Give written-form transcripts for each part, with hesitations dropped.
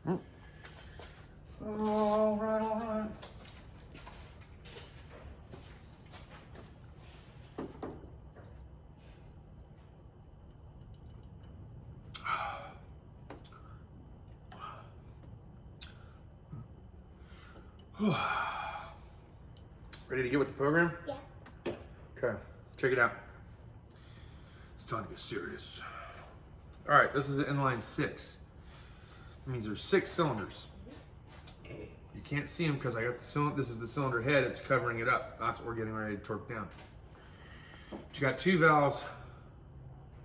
All right, all right. Ready to get with the program? Yeah. Okay, check it out. It's time to get serious. All right, this is an inline 6. That means there's 6 cylinders. You can't see them because I got the cylinder. This is the cylinder head. It's covering it up. That's what we're getting ready to torque down. But you got 2 valves,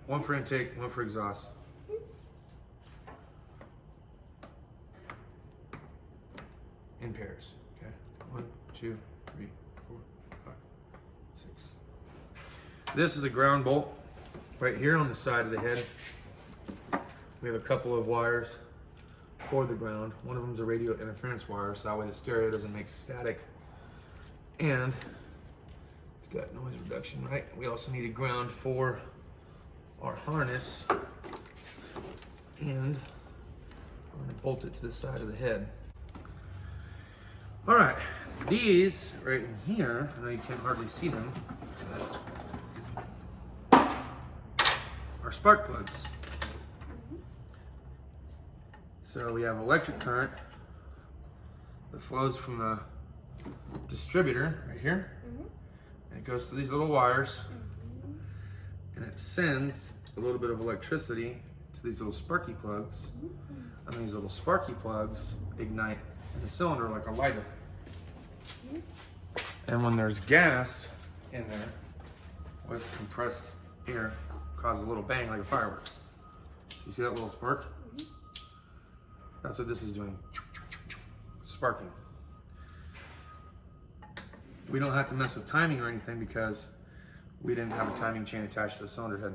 one for intake, one for exhaust. In pairs. Okay, 1, 2, 3, 4, 5, 6. This is a ground bolt right here on the side of the head. We have a couple of wires for the ground. One of them is a radio interference wire, so that way the stereo doesn't make static. And it's got noise reduction, right? We also need a ground for our harness. And I'm gonna bolt it to the side of the head. All right, these right in here, I know you can't hardly see them, are spark plugs. So we have electric current that flows from the distributor right here, and it goes to these little wires, and it sends a little bit of electricity to these little sparky plugs, and these little sparky plugs ignite in the cylinder like a lighter. And when there's gas in there with compressed air, causes a little bang like a firework. So you see that little spark? That's what this is doing, sparking. We don't have to mess with timing or anything because we didn't have a timing chain attached to the cylinder head.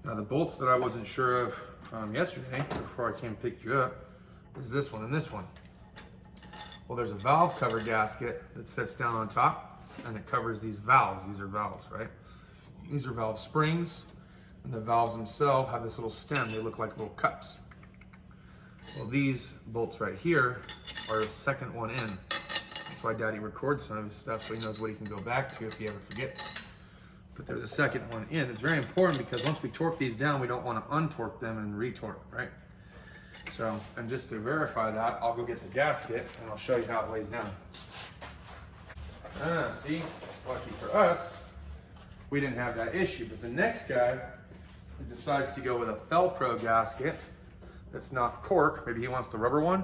Now the bolts that I wasn't sure of from yesterday, before I came and picked you up, is this one and this one. Well, there's a valve cover gasket that sits down on top and it covers these valves. These are valves, right? These are valve springs, and the valves themselves have this little stem. They look like little cups. Well, these bolts right here are the second one in. That's why Daddy records some of his stuff so he knows what he can go back to if he ever forgets. But they're the second one in. It's very important because once we torque these down, we don't want to untorque them and retorque, right? So, and just to verify that, I'll go get the gasket and I'll show you how it lays down. See, lucky for us, we didn't have that issue. But the next guy decides to go with a Felpro gasket that's not cork. Maybe he wants the rubber one.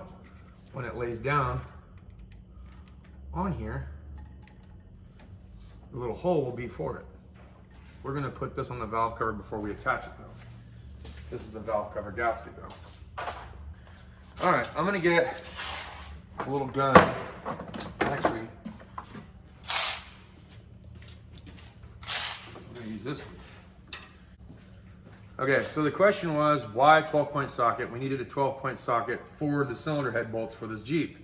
When it lays down on here, the little hole will be for it. We're gonna put this on the valve cover before we attach it though. This is the valve cover gasket though. All right, I'm gonna get a little gun. Actually, I'm gonna use this one. Okay, so the question was, why 12-point socket? We needed a 12-point socket for the cylinder head bolts for this Jeep.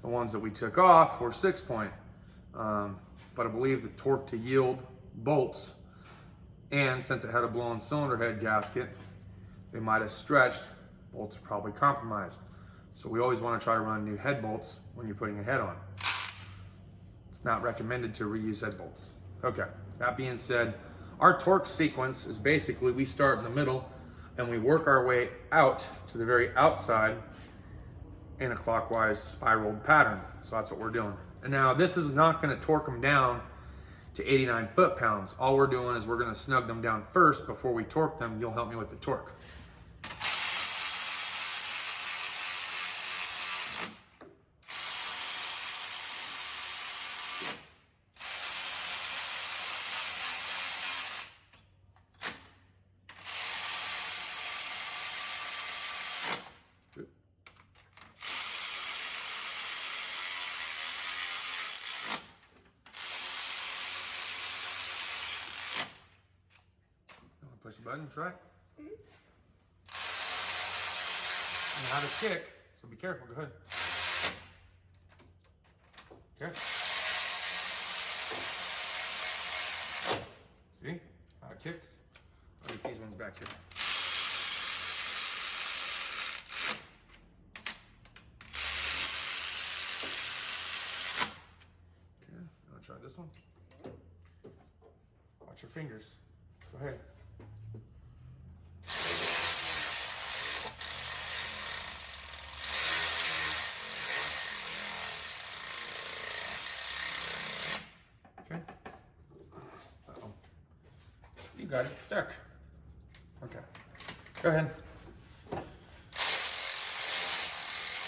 The ones that we took off were 6-point. But I believe the torque to yield bolts, and since it had a blown cylinder head gasket, they might have stretched. Bolts are probably compromised. So we always want to try to run new head bolts when you're putting a head on. It's not recommended to reuse head bolts. Okay, that being said, our torque sequence is basically we start in the middle and we work our way out to the very outside in a clockwise spiraled pattern. So that's what we're doing. And now this is not going to torque them down to 89 foot-pounds. All we're doing is we're going to snug them down first before we torque them. You'll help me with the torque. Push the button, try. You have a kick, so be careful. Go ahead. Okay. See how it kicks? I'll get these ones back here. Try this one. Watch your fingers. Go ahead. Okay. Uh-oh. You got it stuck. Okay. Go ahead. Go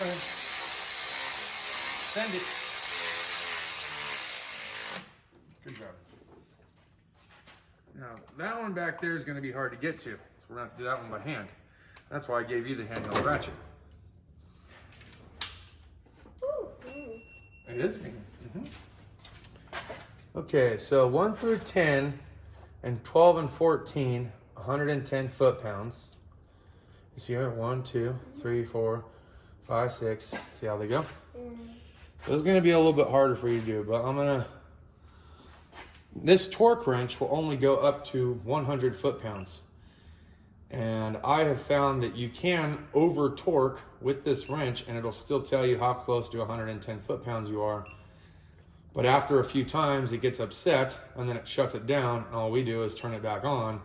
ahead. Send it. Good job. Now, that one back there is going to be hard to get to, so we're going to have to do that one by hand. That's why I gave you the handheld ratchet. It is. Mm-hmm. Okay, so 1 through 10 and 12 and 14, 110 foot-pounds. You see here, 1, 2, 3, 4, 5, 6. See how they go? This is going to be a little bit harder for you to do, but I'm going to... This torque wrench will only go up to 100 foot-pounds. And I have found that you can over-torque with this wrench and it'll still tell you how close to 110 foot-pounds you are. But after a few times, it gets upset and then it shuts it down. And all we do is turn it back on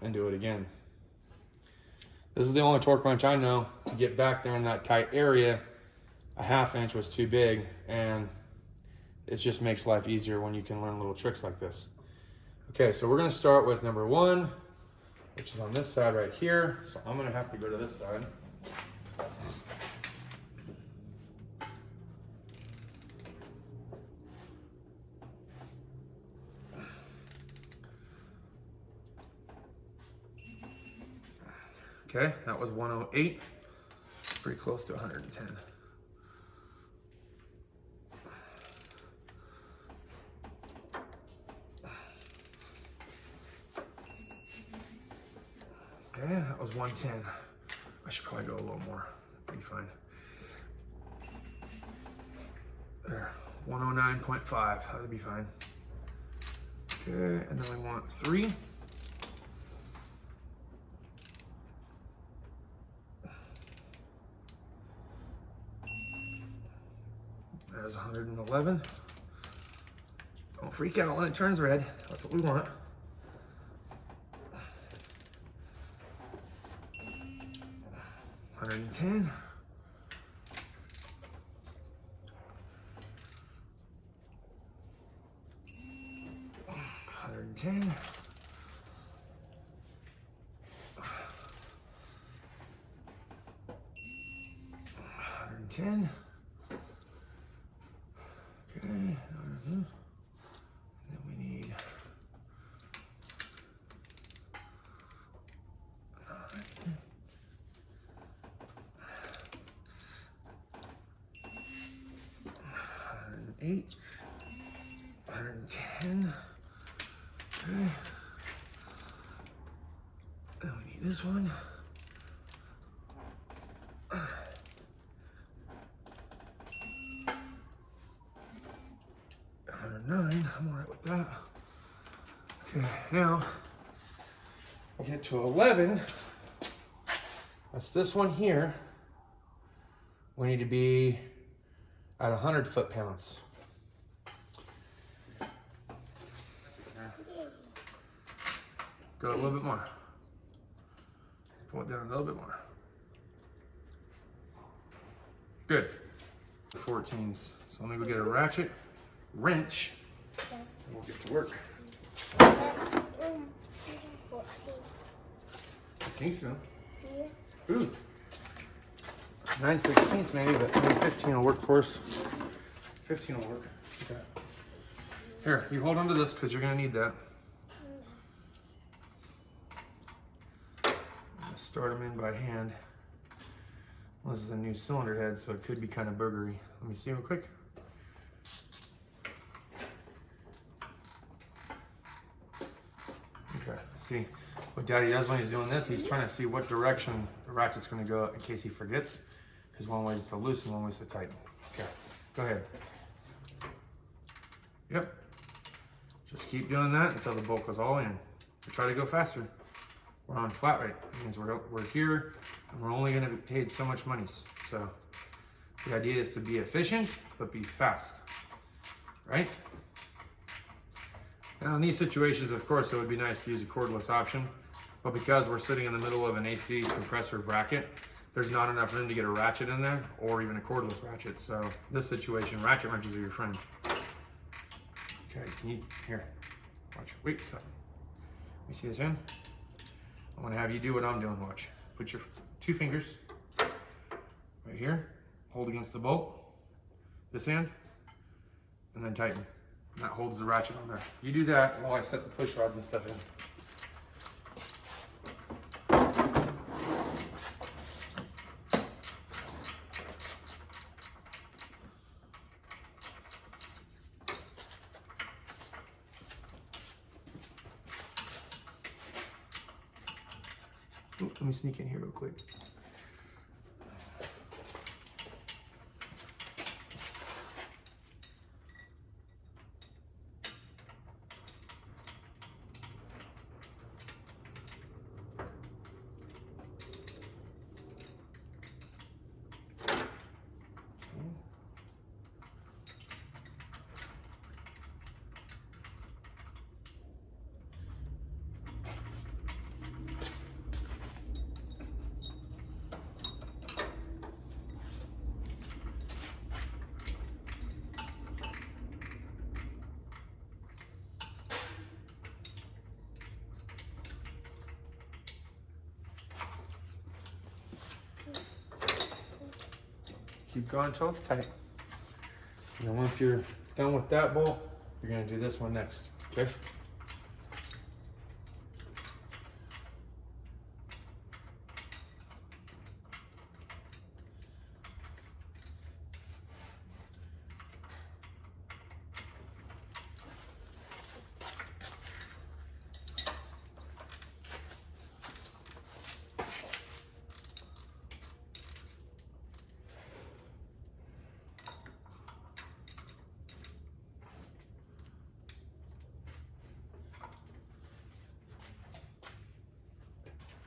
and do it again. This is the only torque wrench I know to get back there in that tight area. A 1/2 inch was too big, and it just makes life easier when you can learn little tricks like this. Okay, so we're gonna start with number 1, which is on this side right here. So I'm gonna have to go to this side. Okay, that was 108, pretty close to 110. Okay, that was 110. I should probably go a little more, that'd be fine. There, 109.5, that'd be fine. Okay, and then we want 3. There's 111. Don't freak out when it turns red. That's what we want. 110. 110. 110. Okay, and then we need 108, 110. Okay. Then we need this one. 109, I'm all right with that. Okay, now we get to 11. That's this one here. We need to be at 100 foot-pounds. Go a little bit more. Pull it down a little bit more. Good. 14s. So let me go get a ratchet, wrench, and we'll get to work. 15 soon. Ooh. 9/16 maybe, but maybe 15 will work for us. 15 will work. Okay. Here, you hold on to this because you're going to need that. I'm going to start them in by hand. Well, this is a new cylinder head, so it could be kind of boogery. Let me see real quick. Okay, see what Daddy does when he's doing this, he's trying to see what direction the ratchet's going to go in case he forgets. Because one way is to loosen, one way is to tighten. Okay, go ahead. Yep. Just keep doing that until the bolt goes all in. We try to go faster. We're on flat rate. That means we're here and we're only going to be paid so much money. So the idea is to be efficient, but be fast. Right? Now in these situations, of course, it would be nice to use a cordless option, but because we're sitting in the middle of an AC compressor bracket, there's not enough room to get a ratchet in there or even a cordless ratchet. So in this situation, ratchet wrenches are your friend. Okay, can you, here, watch, wait, stop. Let me see this in. I'm gonna have you do what I'm doing, watch. Put your 2 fingers right here, hold against the bolt, this end, and then tighten. And that holds the ratchet on there. You do that while I set the push rods and stuff in. Ooh, let me sneak in here real quick. Keep going until it's tight. And then once you're done with that bolt, you're gonna do this one next, okay?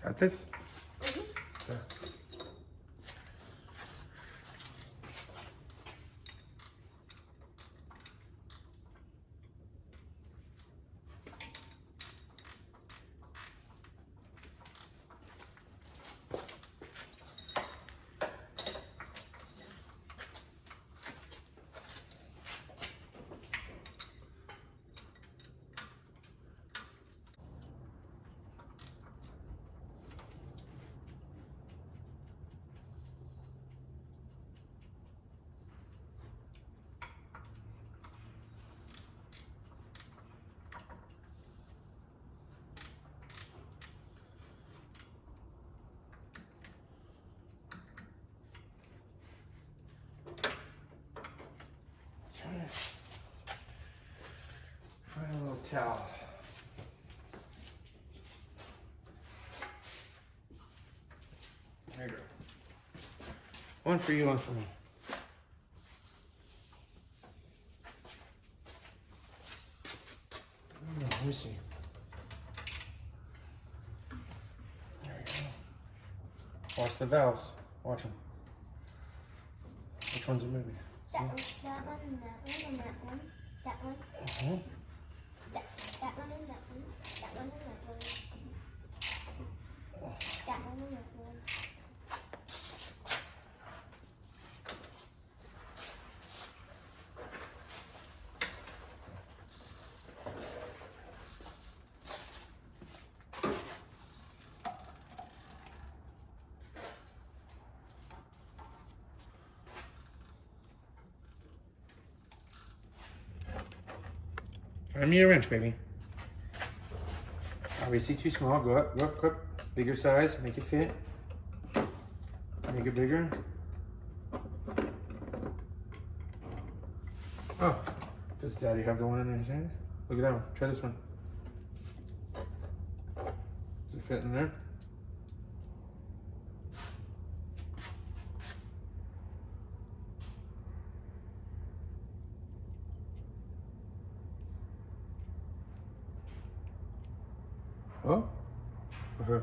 Got this? Okay. Find a little towel. There you go. One for you, one for me. Let me see. There you go. Watch the valves. Watch them. Which ones are moving? That one, that one, and that one, and that one. That one. Uh-huh. That one and that one. That one and that one. That one and that one. Find me a wrench, baby. Obviously too small. Go up, go up, go up. Bigger size, make it fit. Make it bigger. Oh, does Daddy have the one in his hand? Look at that one. Try this one. Does it fit in there? Oh? Uh-huh.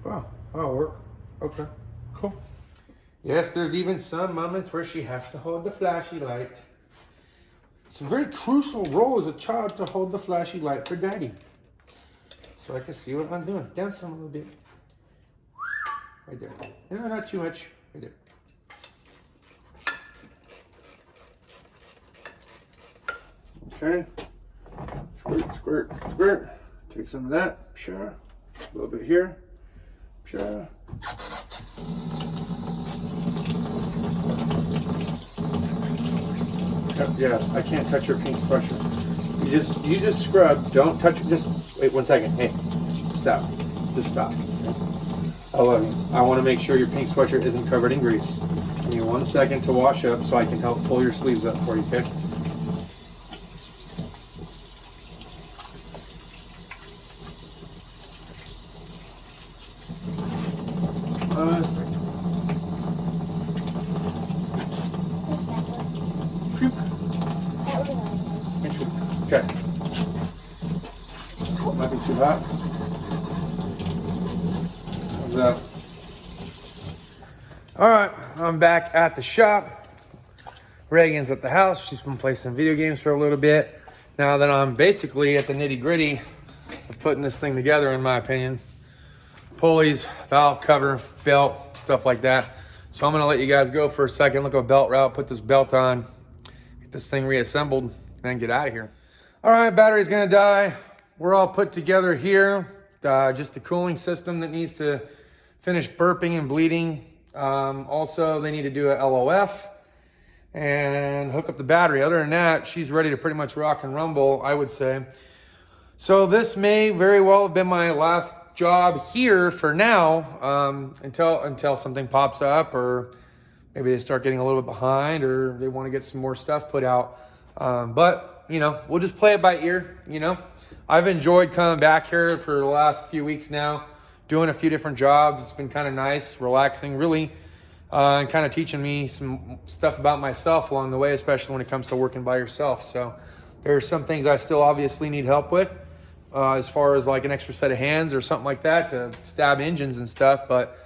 Wow, that'll work. Okay, cool. Yes, there's even some moments where she has to hold the flashy light. It's a very crucial role as a child to hold the flashy light for daddy. So I can see what I'm doing. Down some a little bit. Right there. No, not too much. Right there. Okay. Squirt, squirt, squirt. Take some of that. Sure. A little bit here. Sure. Yeah, I can't touch your pink sweatshirt. You just scrub. Don't touch it. Just wait 1 second. Hey, stop. Just stop. Okay? I love you. I want to make sure your pink sweatshirt isn't covered in grease. Give me 1 second to wash up so I can help pull your sleeves up for you, okay? Okay. Might be too hot. How's that? All right, I'm back at the shop. Reagan's at the house. She's been playing some video games for a little bit. Now that I'm basically at the nitty gritty of putting this thing together, in my opinion. Pulleys, valve cover, belt, stuff like that. So I'm gonna let you guys go for a second, look at a belt route, put this belt on, get this thing reassembled, then get out of here. All right, battery's gonna die. We're all put together here. Just the cooling system that needs to finish burping and bleeding. Also, they need to do a LOF and hook up the battery. Other than that, she's ready to pretty much rock and rumble, I would say. So this may very well have been my last job here for now, until something pops up, or maybe they start getting a little bit behind, or they want to get some more stuff put out. But you know, we'll just play it by ear. You know, I've enjoyed coming back here for the last few weeks now, doing a few different jobs. It's been kind of nice, relaxing, really, and kind of teaching me some stuff about myself along the way, especially when it comes to working by yourself. So there are some things I still obviously need help with, as far as like an extra set of hands or something like that to stab engines and stuff. But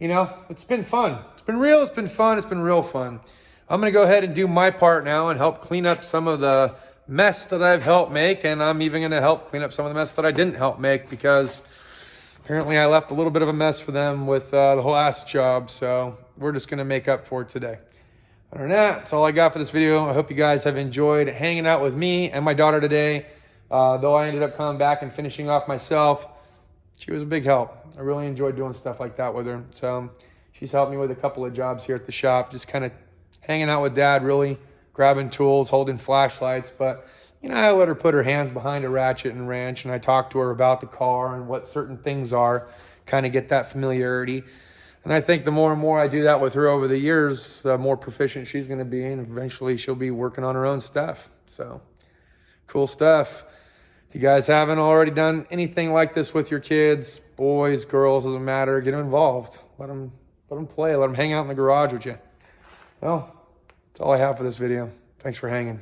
you know, it's been fun. It's been real. It's been fun. It's been real fun. I'm going to go ahead and do my part now and help clean up some of the mess that I've helped make. And I'm even going to help clean up some of the mess that I didn't help make, because apparently I left a little bit of a mess for them with the last job. So we're just going to make up for it today. Other than that, that's all I got for this video. I hope you guys have enjoyed hanging out with me and my daughter today. Though I ended up coming back and finishing off myself, she was a big help. I really enjoyed doing stuff like that with her. So she's helped me with a couple of jobs here at the shop, just kind of hanging out with Dad, really grabbing tools, holding flashlights. But you know, I let her put her hands behind a ratchet and wrench, and I talked to her about the car and what certain things are, kind of get that familiarity. And I think the more and more I do that with her over the years, the more proficient she's going to be, and eventually she'll be working on her own stuff. So cool stuff. If you guys haven't already done anything like this with your kids, boys, girls, doesn't matter, get them involved. Let them play. Let them hang out in the garage with you. Well, that's all I have for this video. Thanks for hanging.